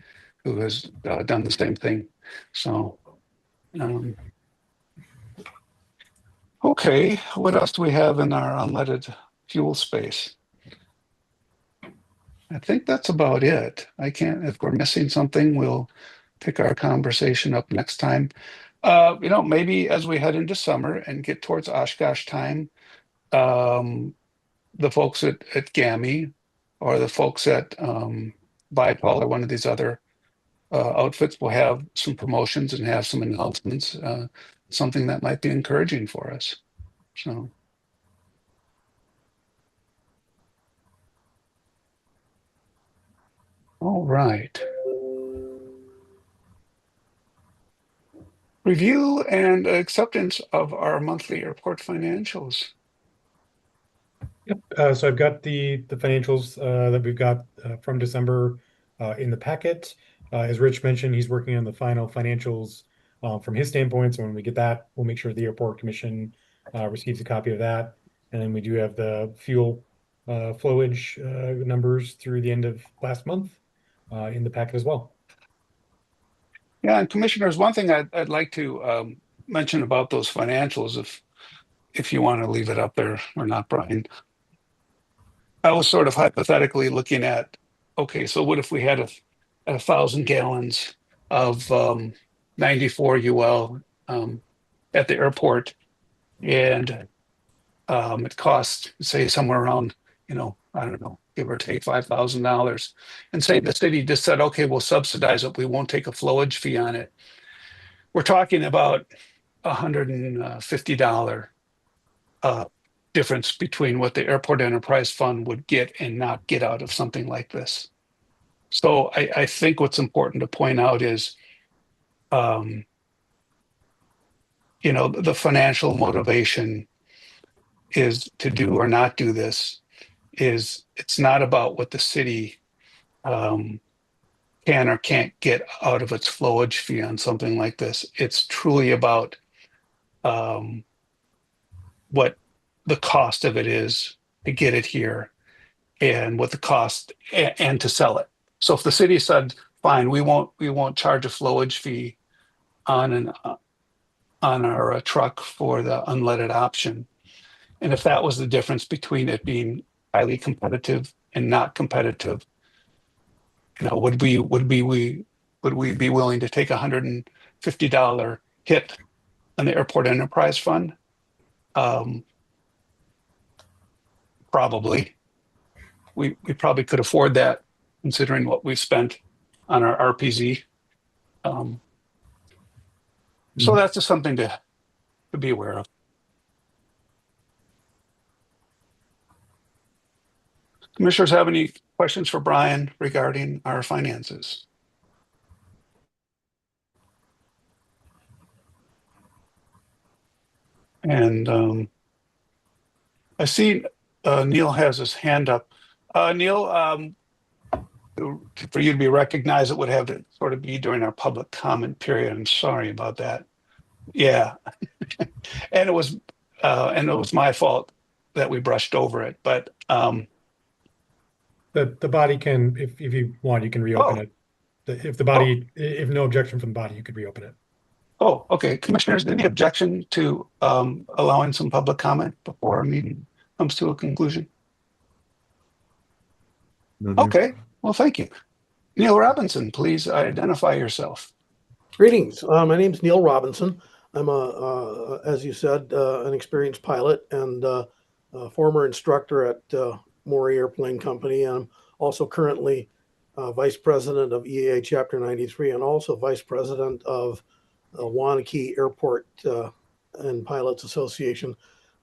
who has done the same thing. So, okay, what else do we have in our unleaded fuel space? I think that's about it. If we're missing something, we'll pick our conversation up next time. Maybe as we head into summer and get towards Oshkosh time, the folks at GAMI or the folks at Vitol or one of these other outfits will have some promotions and have some announcements, something that might be encouraging for us. So. All right. Review and acceptance of our monthly airport financials. Yep. So I've got the financials that we've got from December in the packet. As Rich mentioned, he's working on the final financials from his standpoint. So when we get that, we'll make sure the Airport Commission receives a copy of that. And then we do have the fuel flowage numbers through the end of last month in the packet as well. Yeah, and commissioners, one thing I'd like to mention about those financials, if you want to leave it up there or not, Brian. I was sort of hypothetically looking at, okay, so what if we had 1,000 gallons of 94 UL at the airport, and it costs, say, somewhere around, I don't know, give or take $5,000, and say the city just said, okay, we'll subsidize it, we won't take a flowage fee on it. We're talking about $150 uh, difference between what the Airport Enterprise Fund would get and not get out of something like this. So I think what's important to point out is, um, the financial motivation is to do or not do this. It's not about what the city um, can or can't get out of its flowage fee on something like this. It's truly about um, what the cost of it is to get it here, and what the cost and to sell it. So if the city said, "Fine, we won't charge a flowage fee on an on our truck for the unleaded option," and if that was the difference between it being highly competitive and not competitive, would we be willing to take $150 hit on the Airport Enterprise Fund? Um, Probably. We probably could afford that, considering what we've spent on our RPZ. Um, so that's just something to be aware of. Commissioners have any questions for Brian regarding our finances? And I see Neil has his hand up. Neil, for you to be recognized, it would have to sort of be during our public comment period. I'm sorry about that. Yeah, and it was my fault that we brushed over it. But The body can, if you want, you can reopen Oh. it. If the body, if no objection from the body, you could reopen it. oh, okay, commissioners, any objection to allowing some public comment before our meeting comes to a conclusion? No, no. Okay, well, thank you. Neil Robinson, please identify yourself. Greetings. My name's Neil Robinson. I'm as you said, an experienced pilot and a former instructor at Maury Airplane Company. I'm also currently vice president of EAA Chapter 93 and also vice president of Wanakee Airport and Pilots Association.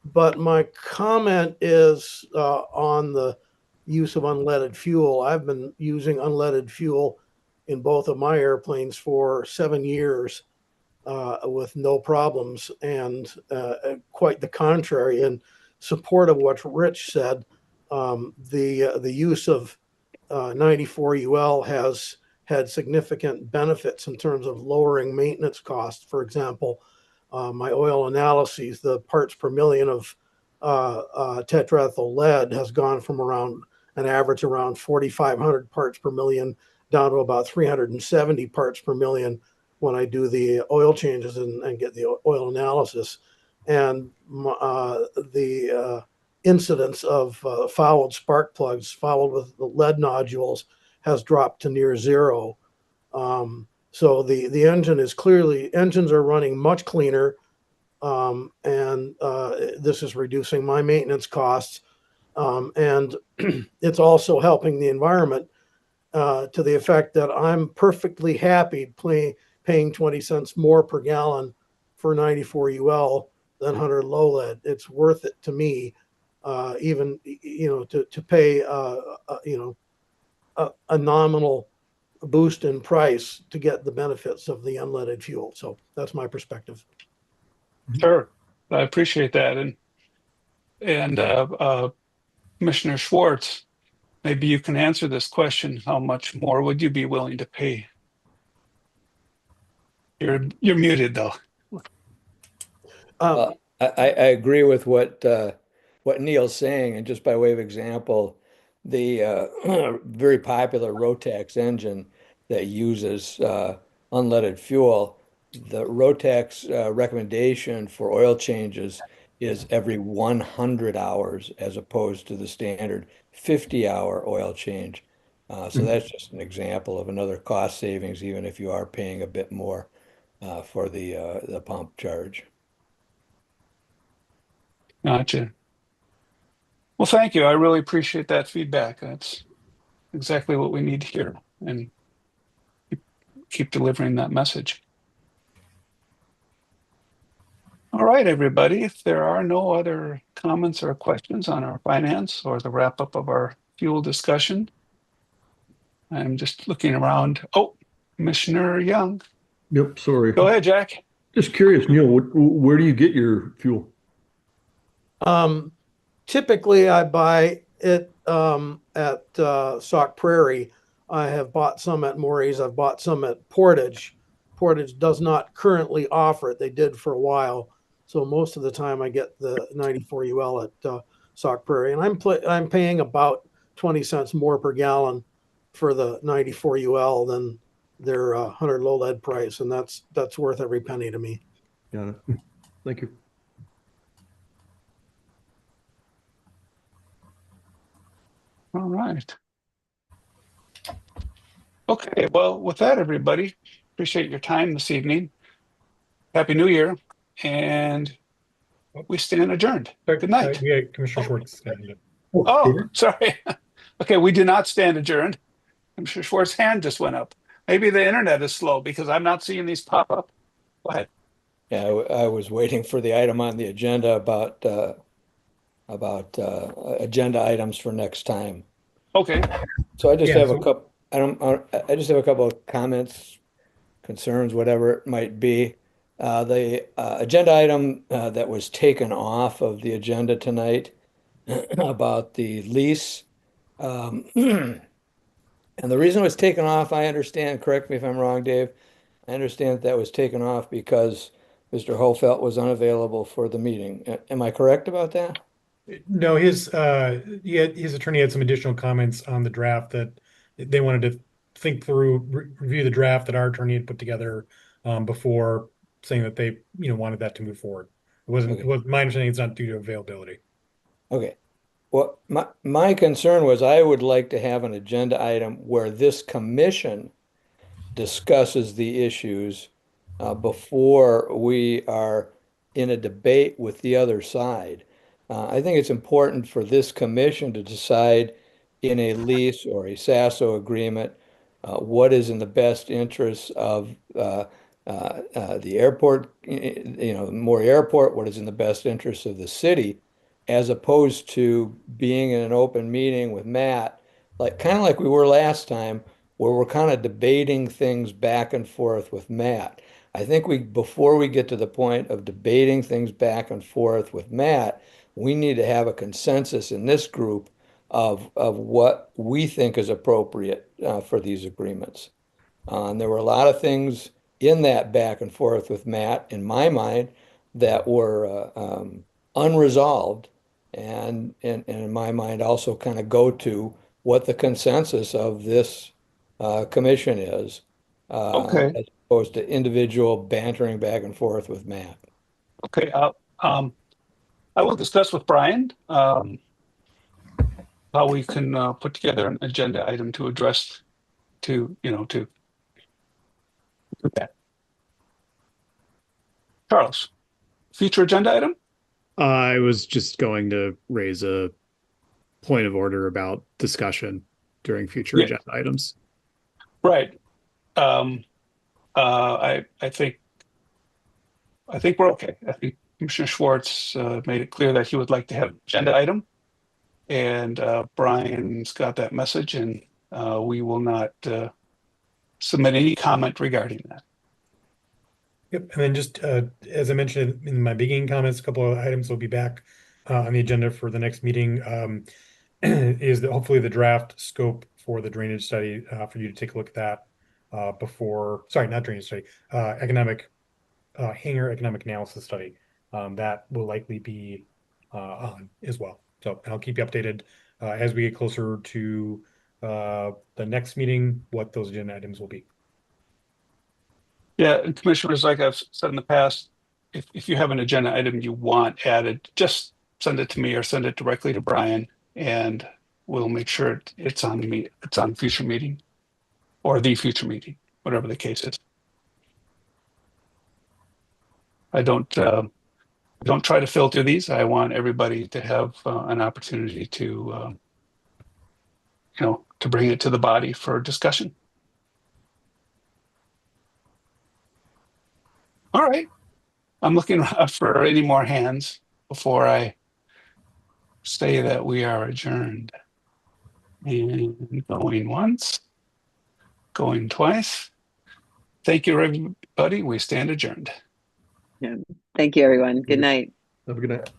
But my comment is on the use of unleaded fuel. I've been using unleaded fuel in both of my airplanes for 7 years with no problems, and quite the contrary. In support of what Rich said, the use of 94 UL has had significant benefits in terms of lowering maintenance costs. For example, my oil analyses, the parts per million of tetraethyl lead has gone from around an average around 4,500 parts per million down to about 370 parts per million when I do the oil changes and get the oil analysis. And the incidence of fouled spark plugs fouled with the lead nodules has dropped to near zero. So the engine is engines are running much cleaner, and this is reducing my maintenance costs. And it's also helping the environment to the effect that I'm perfectly happy paying 20 cents more per gallon for 94 UL than 100 low lead. It's worth it to me, even to pay a nominal boost in price to get the benefits of the unleaded fuel. So that's my perspective. Sure, I appreciate that. And Commissioner Schwartz, maybe you can answer this question. How much more would you be willing to pay? You're muted though. I agree with what Neil's saying, and just by way of example, the very popular Rotax engine that uses unleaded fuel, the Rotax recommendation for oil changes is every 100 hours as opposed to the standard 50-hour oil change. So that's just an example of another cost savings, even if you are paying a bit more for the pump charge. Gotcha. Well, thank you. I really appreciate that feedback. That's exactly what we need to hear, and keep delivering that message. All right, everybody. If there are no other comments or questions on our finance or the wrap up of our fuel discussion, I'm just looking around. Oh, Commissioner Young. Yep, sorry. Go ahead, Jack. Just curious, Neil, where do you get your fuel? Typically, I buy it at Sauk Prairie. I have bought some at Morey's. I've bought some at Portage. Portage does not currently offer it. They did for a while. So most of the time, I get the 94 UL at Sauk Prairie, and I'm paying about 20 cents more per gallon for the 94 UL than their 100 low lead price, and that's worth every penny to me. Got it. Thank you. All right. Okay, well, with that, everybody, appreciate your time this evening. Happy New Year, and we stand adjourned. Good night. Yeah, Commissioner Schwartz. Oh, sorry. Okay, we do not stand adjourned. Commissioner Schwartz's hand just went up. Maybe the internet is slow because I'm not seeing these pop up. Go ahead. Yeah, I was waiting for the item on the agenda about agenda items for next time. Okay. So I just Yeah, have so- a couple. I just have a couple of comments, concerns, whatever it might be. The agenda item that was taken off of the agenda tonight about the lease. And the reason it was taken off, I understand, correct me if I'm wrong, Dave. I understand that was taken off because Mr. Hofelt was unavailable for the meeting. Am I correct about that? No, his attorney had some additional comments on the draft that they wanted to think through, review the draft that our attorney had put together before saying that they, wanted that to move forward. It was my understanding it's not due to availability. Okay. Well, my concern was I would like to have an agenda item where this commission discusses the issues before we are in a debate with the other side. I think it's important for this commission to decide in a lease or a SASO agreement what is in the best interest of the airport, Maury Airport, what is in the best interest of the city, as opposed to being in an open meeting with Matt, kind of like we were last time, where we're kind of debating things back and forth with Matt. I think before we get to the point of debating things back and forth with Matt, we need to have a consensus in this group of what we think is appropriate for these agreements. And there were a lot of things in that back and forth with Matt, in my mind, that were unresolved, and in my mind also kind of go to what the consensus of this commission is, Okay. as opposed to individual bantering back and forth with Matt. Okay. I will discuss with Brian how we can put together an agenda item to address to that. Charles, future agenda item? I was just going to raise a point of order about discussion during future Yeah. agenda items. Right. I think we're okay. I think Commissioner Schwartz made it clear that he would like to have an agenda item, and Brian's got that message, and we will not submit any comment regarding that. Yep, and then just as I mentioned in my beginning comments, a couple of items will be back on the agenda for the next meeting. Is that hopefully the draft scope for the drainage study for you to take a look at that before, sorry, not drainage study, economic hangar economic analysis study. That will likely be on as well. So, and I'll keep you updated as we get closer to the next meeting, what those agenda items will be. Yeah, and commissioners, like I've said in the past, if you have an agenda item you want added, just send it to me or send it directly to Brian, and we'll make sure it's on it's on future meeting or the future meeting, whatever the case is. I don't try to filter these. I want everybody to have an opportunity to to bring it to the body for discussion. All right. I'm looking for any more hands before I say that we are adjourned. And going once, going twice. Thank you, everybody. We stand adjourned. Yeah. Thank you, everyone. Good night. Have a good night.